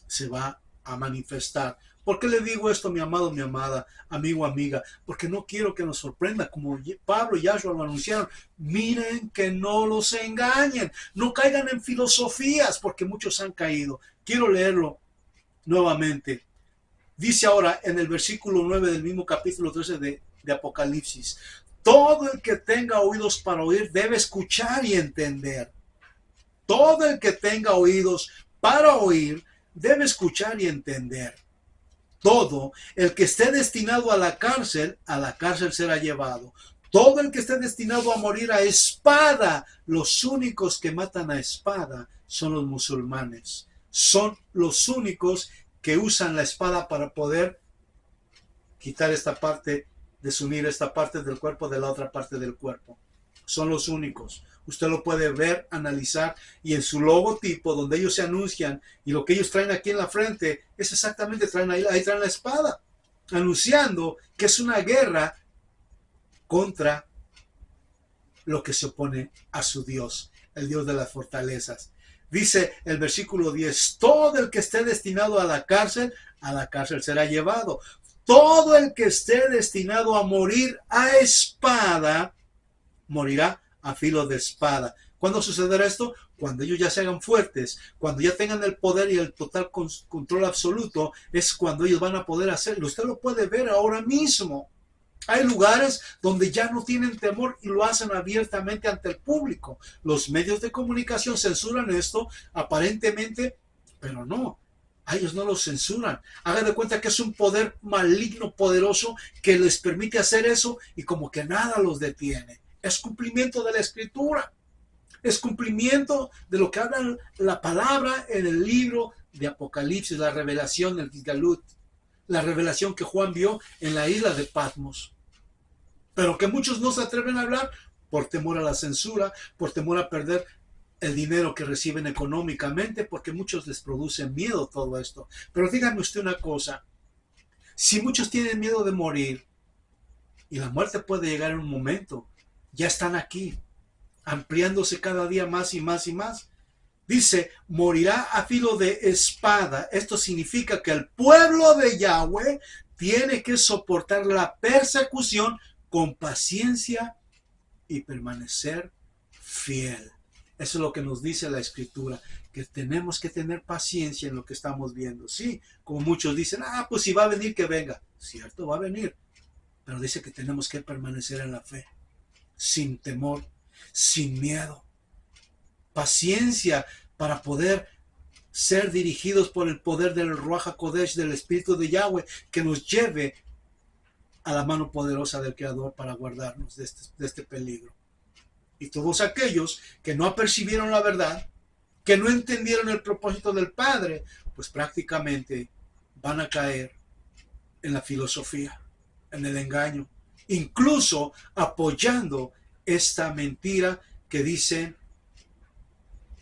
se va a manifestar. ¿Por qué le digo esto, mi amado, mi amada, amigo, amiga? Porque no quiero que nos sorprenda, como Pablo y Yahshua lo anunciaron. Miren que no los engañen, no caigan en filosofías, porque muchos han caído. Quiero leerlo nuevamente. Dice ahora en el versículo 9 del mismo capítulo 13 de Apocalipsis: todo el que tenga oídos para oír debe escuchar y entender. Todo el que tenga oídos para oír debe escuchar y entender. Todo el que esté destinado a la cárcel será llevado. Todo el que esté destinado a morir a espada, los únicos que matan a espada son los musulmanes. Son los únicos que usan la espada para poder quitar esta parte, desunir esta parte del cuerpo de la otra parte del cuerpo. Son los únicos. Usted lo puede ver, analizar, y en su logotipo, donde ellos se anuncian, y lo que ellos traen aquí en la frente, es exactamente, ahí traen la espada, anunciando que es una guerra contra lo que se opone a su Dios, el Dios de las fortalezas. Dice el versículo 10, todo el que esté destinado a la cárcel será llevado. Todo el que esté destinado a morir a espada, morirá a filo de espada. ¿Cuándo sucederá esto? Cuando ellos ya se hagan fuertes, cuando ya tengan el poder y el total control absoluto, es cuando ellos van a poder hacerlo. Usted lo puede ver ahora mismo. Hay lugares donde ya no tienen temor y lo hacen abiertamente ante el público. Los medios de comunicación censuran esto, aparentemente, pero no. A ellos no lo censuran. Hagan de cuenta que es un poder maligno, poderoso, que les permite hacer eso y como que nada los detiene. Es cumplimiento de la Escritura. Es cumplimiento de lo que habla la palabra en el libro de Apocalipsis, la revelación del Galut, la revelación que Juan vio en la isla de Patmos. Pero que muchos no se atreven a hablar por temor a la censura, por temor a perder el dinero que reciben económicamente, porque muchos les produce miedo todo esto. Pero dígame usted una cosa, si muchos tienen miedo de morir, y la muerte puede llegar en un momento, ya están aquí, ampliándose cada día más y más y más. Dice, morirá a filo de espada. Esto significa que el pueblo de Yahweh tiene que soportar la persecución con paciencia y permanecer fiel. Eso es lo que nos dice la Escritura, que tenemos que tener paciencia en lo que estamos viendo. Sí, como muchos dicen, pues si va a venir, que venga. Cierto, va a venir. Pero dice que tenemos que permanecer en la fe, sin temor, sin miedo. Paciencia para poder ser dirigidos por el poder del Ruach HaKodesh, del Espíritu de Yahweh, que nos lleve a la mano poderosa del Creador para guardarnos de este peligro. Y todos aquellos que no apercibieron la verdad, que no entendieron el propósito del Padre, pues prácticamente van a caer en la filosofía, en el engaño, incluso apoyando esta mentira que dicen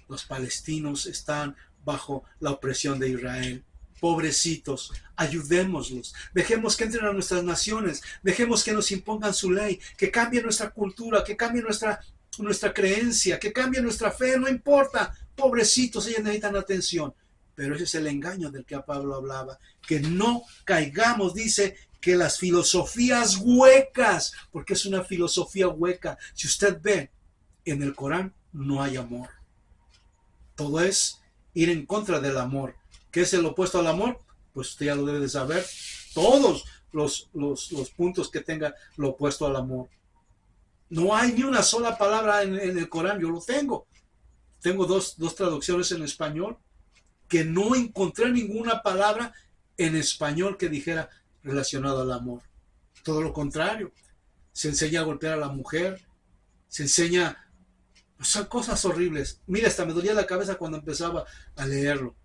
los palestinos están bajo la opresión de Israel. Pobrecitos, ayudémoslos, dejemos que entren a nuestras naciones, dejemos que nos impongan su ley, que cambie nuestra cultura, que cambie nuestra creencia, que cambie nuestra fe, no importa, pobrecitos, ellos necesitan atención. Pero ese es el engaño del que Pablo hablaba, que no caigamos, dice, que las filosofías huecas, porque es una filosofía hueca. Si usted ve en el Corán, no hay amor. Todo es ir en contra del amor. ¿Qué es el opuesto al amor? Pues usted ya lo debe de saber. Todos los puntos que tenga lo opuesto al amor. No hay ni una sola palabra en el Corán. Yo lo tengo. Tengo dos traducciones en español que no encontré ninguna palabra en español que dijera relacionado al amor. Todo lo contrario. Se enseña a golpear a la mujer. Se enseña... Son cosas horribles. Mira, hasta me dolía la cabeza cuando empezaba a leerlo.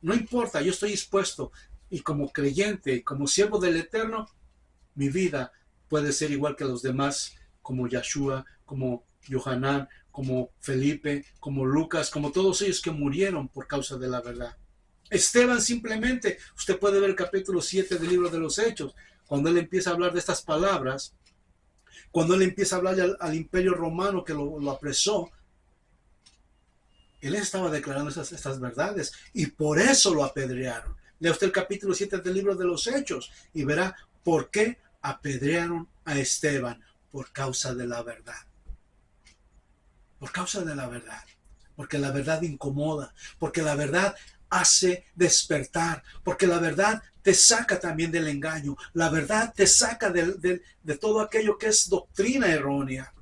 No importa, yo estoy dispuesto. Y como creyente, y como siervo del Eterno, mi vida puede ser igual que los demás, como Yeshua, como Yohanan, como Felipe, como Lucas, como todos ellos que murieron por causa de la verdad. Esteban simplemente, usted puede ver el capítulo 7 del libro de los Hechos, cuando él empieza a hablar de estas palabras, cuando él empieza a hablar al imperio romano que lo apresó, él estaba declarando estas verdades y por eso lo apedrearon. Lea usted el capítulo 7 del libro de los Hechos y verá por qué apedrearon a Esteban, por causa de la verdad. Por causa de la verdad. Porque la verdad incomoda, porque la verdad hace despertar, porque la verdad te saca también del engaño, la verdad te saca de todo aquello que es doctrina errónea.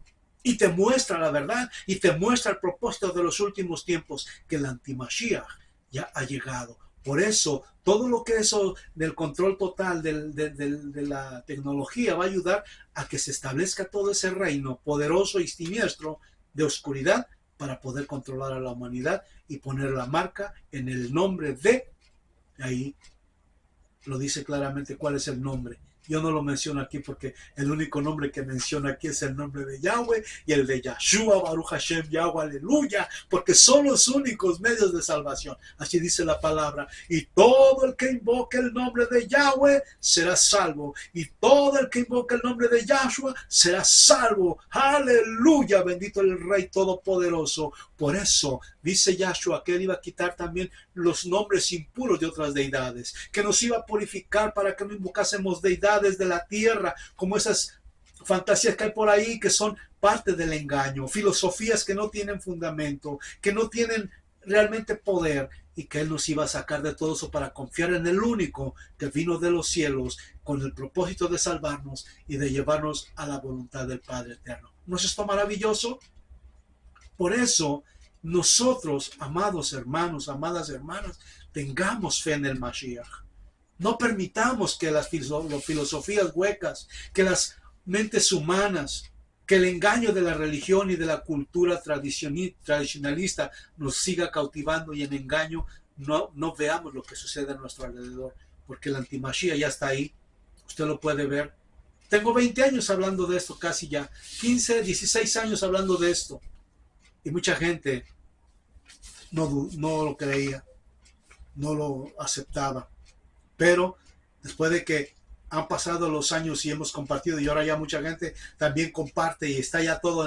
Y te muestra la verdad y te muestra el propósito de los últimos tiempos, que el antimashiach ya ha llegado. Por eso, todo lo que eso del control total de la tecnología va a ayudar a que se establezca todo ese reino poderoso y siniestro de oscuridad para poder controlar a la humanidad y poner la marca en el nombre de... Ahí lo dice claramente cuál es el nombre. Yo no lo menciono aquí porque el único nombre que menciona aquí es el nombre de Yahweh y el de Yeshua, Baruch Hashem, Yahweh, aleluya, porque son los únicos medios de salvación. Así dice la palabra. Y todo el que invoque el nombre de Yahweh será salvo. Y todo el que invoque el nombre de Yahshua será salvo. Aleluya, bendito el Rey Todopoderoso. Por eso dice Yahshua que él iba a quitar también los nombres impuros de otras deidades, que nos iba a purificar para que no invocásemos deidades de la tierra, como esas fantasías que hay por ahí que son parte del engaño, filosofías que no tienen fundamento, que no tienen realmente poder, y que él nos iba a sacar de todo eso para confiar en el único que vino de los cielos con el propósito de salvarnos y de llevarnos a la voluntad del Padre Eterno. ¿No es esto maravilloso? Por eso nosotros, amados hermanos, amadas hermanas, tengamos fe en el Mashiach. No permitamos que las filosofías huecas, que las mentes humanas que el engaño de la religión y de la cultura tradicionalista nos siga cautivando y en engaño no veamos lo que sucede a nuestro alrededor, porque la antimachía ya está ahí, usted lo puede ver. Tengo 20 años hablando de esto, casi ya, 15, 16 años hablando de esto, y mucha gente no lo creía, no lo aceptaba, pero después de que han pasado los años y hemos compartido y ahora ya mucha gente también comparte y está ya todo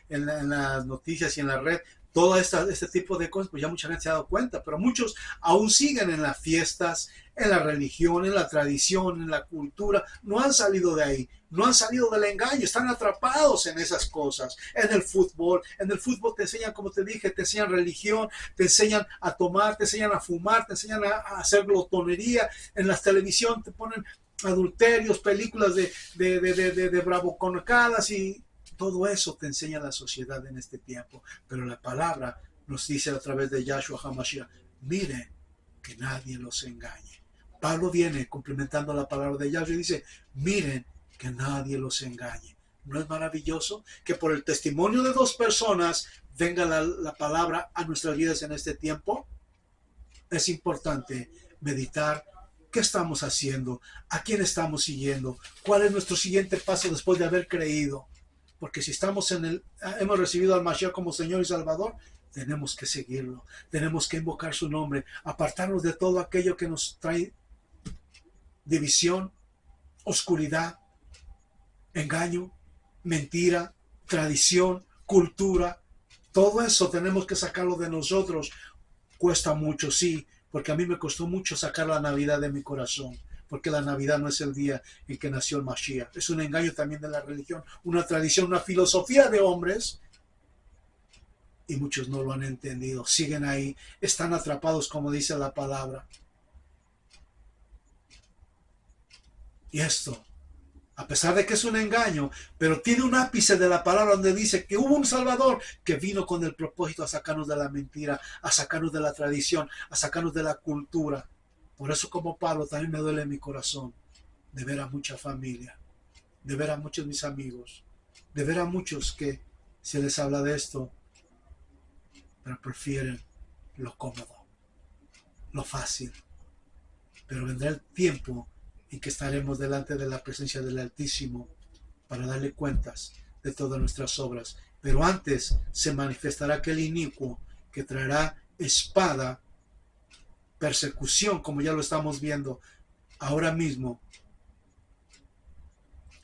en las noticias y en la red, todo este tipo de cosas, pues ya mucha gente se ha dado cuenta, pero muchos aún siguen en las fiestas, en la religión, en la tradición, en la cultura, no han salido de ahí, no han salido del engaño, están atrapados en esas cosas, en el fútbol te enseñan, como te dije, te enseñan religión, te enseñan a tomar, te enseñan a fumar, te enseñan a hacer glotonería, en la televisión te ponen adulterios, películas de bravuconadas y todo eso te enseña la sociedad en este tiempo. Pero la palabra nos dice a través de Yahshua HaMashiach, miren que nadie los engañe. Pablo viene complementando la palabra de Yahshua y dice, miren que nadie los engañe. ¿No es maravilloso que por el testimonio de dos personas venga la palabra a nuestras vidas en este tiempo? Es importante meditar. ¿Qué estamos haciendo? ¿A quién estamos siguiendo? ¿Cuál es nuestro siguiente paso después de haber creído? Porque si hemos recibido al Mashiach como Señor y Salvador, tenemos que seguirlo. Tenemos que invocar su nombre, apartarnos de todo aquello que nos trae división, oscuridad, engaño, mentira, tradición, cultura. Todo eso tenemos que sacarlo de nosotros. Cuesta mucho, sí, porque a mí me costó mucho sacar la Navidad de mi corazón, porque la Navidad no es el día en que nació el Mashiach. Es un engaño también de la religión, una tradición, una filosofía de hombres, y muchos no lo han entendido. Siguen ahí, están atrapados, como dice la palabra. Y esto, a pesar de que es un engaño, pero tiene un ápice de la palabra donde dice que hubo un Salvador que vino con el propósito a sacarnos de la mentira, a sacarnos de la tradición, a sacarnos de la cultura. Por eso, como Pablo, también me duele mi corazón de ver a mucha familia, de ver a muchos mis amigos, de ver a muchos que se les habla de esto, pero prefieren lo cómodo, lo fácil. Pero vendrá el tiempo en que estaremos delante de la presencia del Altísimo para darle cuentas de todas nuestras obras. Pero antes se manifestará aquel inicuo que traerá espada, persecución, como ya lo estamos viendo ahora mismo,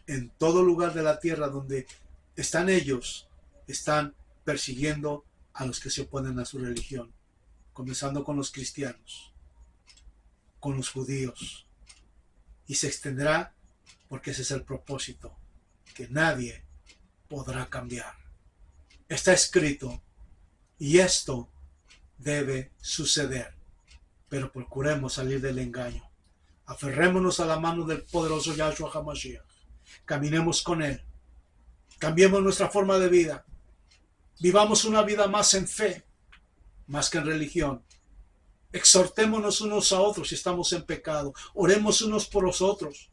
en todo lugar de la tierra donde están ellos, están persiguiendo a los que se oponen a su religión, comenzando con los cristianos, con los judíos, y se extenderá porque ese es el propósito, que nadie podrá cambiar. Está escrito y esto debe suceder, pero procuremos salir del engaño. Aferrémonos a la mano del poderoso Yahshua HaMashiach. Caminemos con él. Cambiemos nuestra forma de vida. Vivamos una vida más en fe, más que en religión. Exhortémonos unos a otros si estamos en pecado. Oremos unos por los otros.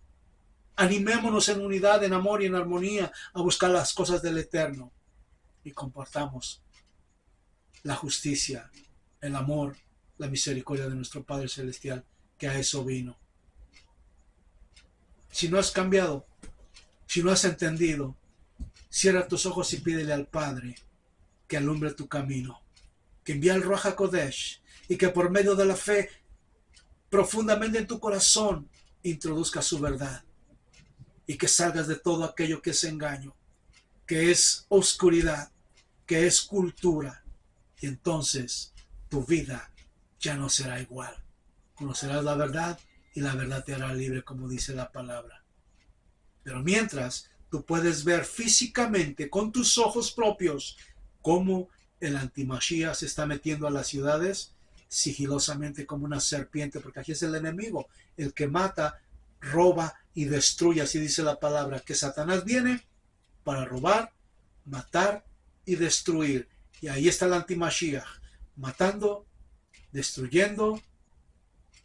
Animémonos en unidad, en amor y en armonía a buscar las cosas del Eterno. Y compartamos la justicia, el amor, la misericordia de nuestro Padre Celestial, que a eso vino. Si no has cambiado, si no has entendido, cierra tus ojos y pídele al Padre que alumbre tu camino, que envíe al Ruach HaKodesh y que por medio de la fe profundamente en tu corazón introduzca su verdad y que salgas de todo aquello que es engaño, que es oscuridad, que es cultura, y entonces tu vida ya no será igual. Conocerás la verdad y la verdad te hará libre, como dice la palabra. Pero mientras, tú puedes ver físicamente con tus ojos propios cómo el antimachía se está metiendo a las ciudades sigilosamente como una serpiente, porque aquí es el enemigo, el que mata, roba y destruye. Así dice la palabra, que Satanás viene para robar, matar y destruir. Y ahí está el antimachía, matando, destruyendo,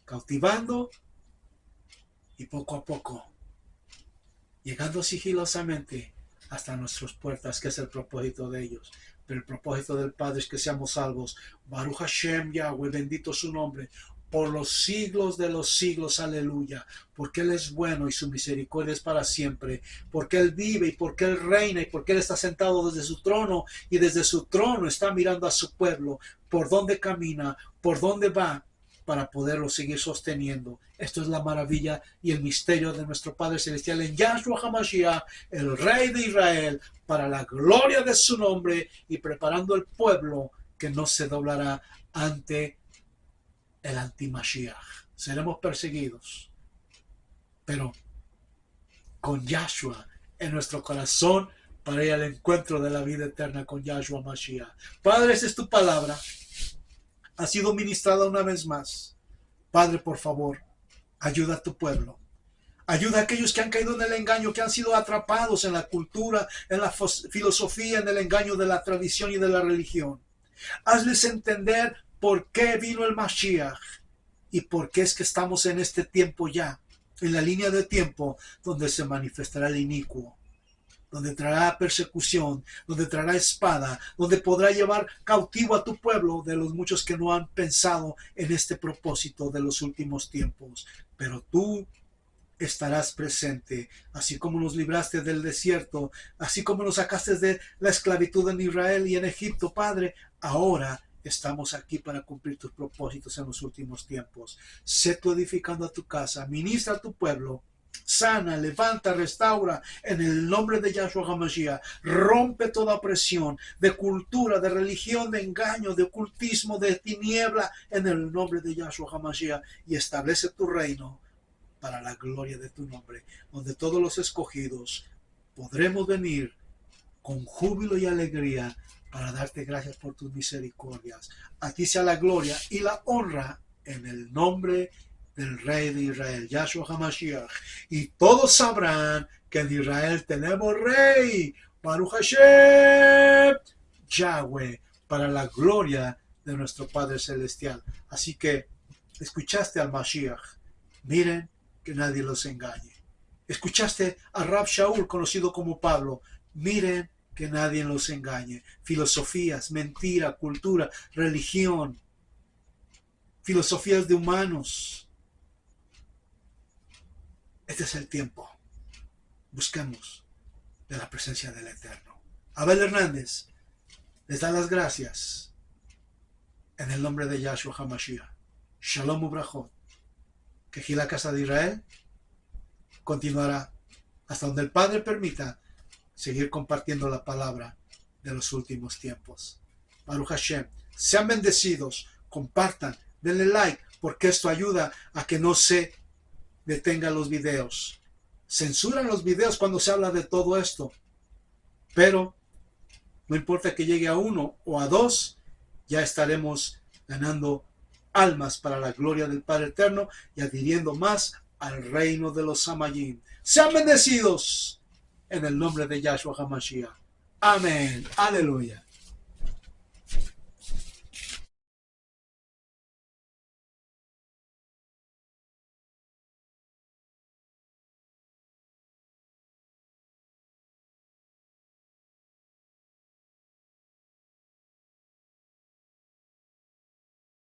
cautivando y poco a poco llegando sigilosamente hasta nuestras puertas, que es el propósito de ellos. Pero el propósito del Padre es que seamos salvos. Baruch Hashem Yahweh, bendito su nombre, por los siglos de los siglos, aleluya, porque Él es bueno y su misericordia es para siempre, porque Él vive y porque Él reina y porque Él está sentado desde su trono y desde su trono está mirando a su pueblo, por dónde camina, por dónde va, para poderlo seguir sosteniendo. Esto es la maravilla y el misterio de nuestro Padre Celestial en Yahshua HaMashiach, el Rey de Israel, para la gloria de su nombre y preparando el pueblo que no se doblará ante el anti-Mashiach. Seremos perseguidos, pero con Yahshua en nuestro corazón para ir al encuentro de la vida eterna con Yahshua Mashiach. Padre, esa es tu palabra. Ha sido ministrada una vez más. Padre, por favor, ayuda a tu pueblo. Ayuda a aquellos que han caído en el engaño, que han sido atrapados en la cultura, en la filosofía, en el engaño de la tradición y de la religión. Hazles entender por qué vino el Mashiach y por qué es que estamos en este tiempo ya, en la línea de tiempo donde se manifestará el inicuo, donde traerá persecución, donde traerá espada, donde podrá llevar cautivo a tu pueblo de los muchos que no han pensado en este propósito de los últimos tiempos. Pero tú estarás presente, así como nos libraste del desierto, así como nos sacaste de la esclavitud en Israel y en Egipto, Padre. Ahora estamos aquí para cumplir tus propósitos en los últimos tiempos. Sé tú edificando a tu casa, ministra a tu pueblo, sana, levanta, restaura en el nombre de Yahshua HaMashiach. Rompe toda opresión de cultura, de religión, de engaño, de ocultismo, de tiniebla en el nombre de Yahshua HaMashiach y establece tu reino para la gloria de tu nombre, donde todos los escogidos podremos venir con júbilo y alegría para darte gracias por tus misericordias. A ti sea la gloria y la honra en el nombre del Rey de Israel, Yahshua HaMashiach. Y todos sabrán que en Israel tenemos Rey, Baruch Hashem, Yahweh, para la gloria de nuestro Padre Celestial. Así que escuchaste al Mashiach. Miren que nadie los engañe. Escuchaste a Rab Shaul, conocido como Pablo. Miren que nadie los engañe. Filosofías, mentira, cultura, religión, filosofías de humanos. Este es el tiempo. Busquemos de la presencia del Eterno. Abel Hernández les da las gracias en el nombre de Yahshua HaMashiach. Shalom ubrachot. Que la casa de Israel continuará hasta donde el Padre permita seguir compartiendo la palabra de los últimos tiempos. Baruch Hashem. Sean bendecidos, compartan, denle like, porque esto ayuda a que no se detengan los videos. Censuran los videos cuando se habla de todo esto, pero no importa que llegue a 1 o a 2, ya estaremos ganando almas para la gloria del Padre Eterno y adhiriendo más al reino de los Samayim. Sean bendecidos en el nombre de Yahshua HaMashiach. Amén. Aleluya.